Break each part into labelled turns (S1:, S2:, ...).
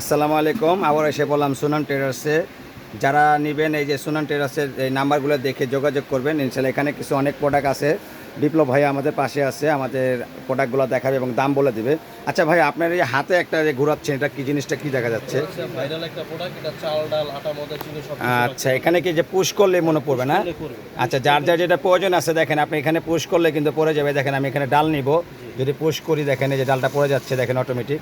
S1: আসসালামু আলাইকুম। আবার এসে বললাম সুনাম ট্রেডার্সে। যারা নেবেন এই যে সুনাম ট্রেডার্সের এই নাম্বারগুলো দেখে যোগাযোগ করবেন। ইনশাল্লাহ এখানে কিছু অনেক প্রোডাক্ট আছে। বিপ্লব ভাই আমাদের পাশে আছে, আমাদের প্রোডাক্টগুলো দেখাবে এবং দাম বলে দিবে। আচ্ছা ভাই, আপনার এই হাতে একটা যে ঘোরাচ্ছেন, এটা কি জিনিসটা কি দেখা যাচ্ছে?
S2: ভাইরাল একটা প্রোডাক্ট, এটা চাল ডাল আটা ময়দা চিনি সব
S1: আচ্ছা, এখানে কি যে পুশ করলে মনে পড়বে না? আচ্ছা, যার যার যেটা প্রয়োজন আছে দেখেন, আপনি এখানে পুশ করলে কিন্তু পড়ে যাবে। দেখেন আমি এখানে ডাল নিব, যদি পুশ করি দেখেন এই যে ডালটা পড়ে যাচ্ছে, দেখেন অটোমেটিক।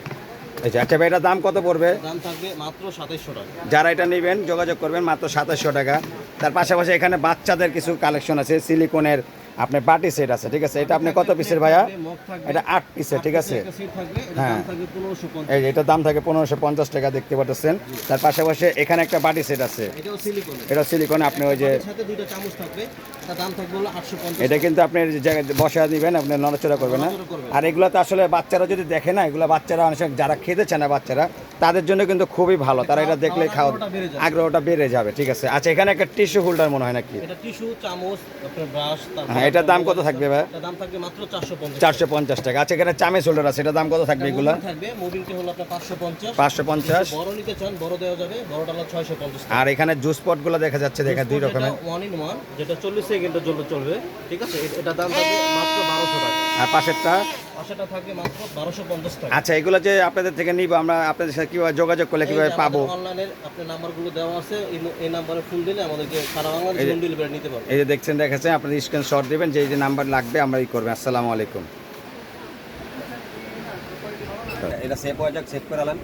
S1: আচ্ছা ভাই, এটার দাম কত পড়বে?
S2: দাম থাকবে মাত্র 2700 টাকা।
S1: যারা এটা নেবেন যোগাযোগ করবেন, মাত্র 2700 টাকা। তার পাশাপাশি এখানে বাচ্চাদের কিছু কালেকশন আছে, সিলিকনের আপনার পার্টি সেট আছে, ঠিক আছে। এটা আপনি কত পিসের ভাইয়া? এটা 8 পিসের, ঠিক আছে। হ্যাঁ, এই এটার দাম থাকে 1550 টাকা, দেখতে পাচ্ছেন। তার পাশাপাশি এখানে একটা পার্টি সেট আছে, এটা সিলিকন। আপনি ওই যে এটা কিন্তু আপনি জায়গায় বসা দিবেন, আপনি নড়াচড়া করবেন না। আর এগুলো তো আসলে বাচ্চারা যদি দেখে না, এগুলো বাচ্চারা অনেক সময় যারা খেতে চায় না বাচ্চারা, তাদের জন্য কিন্তু খুবই ভালো। তারা এটা দেখলে খাওয়া আগ্রহটা বেড়ে যাবে, ঠিক আছে। আচ্ছা, এখানে একটা টিস্যু হোল্ডার মনে হয় নাকি?
S2: এটা টিস্যু, চামচ, আপনার ব্রাশ।
S1: হ্যাঁ, এটার দাম কত থাকবে ভাই?
S2: এটার দাম থাকবে মাত্র 450
S1: 450 টাকা। আচ্ছা, এখানে চামচ হোল্ডার আছে, এটার দাম কত থাকবে? এগুলো
S2: থাকবে মুভিংটি হলো আপনার 550।
S1: 550।
S2: বড় নিতে চান বড় দেওয়া যাবে, বড়টা হলো 650 টাকা।
S1: আর এখানে জুস পটগুলো দেখা যাচ্ছে, দেখেন দুই রকমের।
S2: 1 in 1, যেটা 40 সেকেন্ডের জন্য চলবে, ঠিক আছে। এটা দাম থাকবে মাত্র 1200 টাকা।
S1: আর পাশেরটা
S2: থাকবে মাত্র 1250 টাকা।
S1: আচ্ছা, এগুলো যে আপনাদের থেকে নিব, আমরা আপনাদের সাথে কিভাবে যোগাযোগ করলে কিভাবে পাবো?
S2: অনলাইনের আপনার নাম্বারগুলো দেওয়া আছে, এই নাম্বারে ফোন দিলে আমাদেরকে সারা বাংলাদেশ হোম ডেলিভারি নিতে পারবেন।
S1: এই যে দেখছেন, দেখাচ্ছেন, আপনাদের স্ক্রিনশট দিবেন, যে এই যে নাম্বার লাগবে আমরা ই করবেন। আসসালামু আলাইকুম। এটা সেভ হয়ে যাক, সেভ করে আলেন।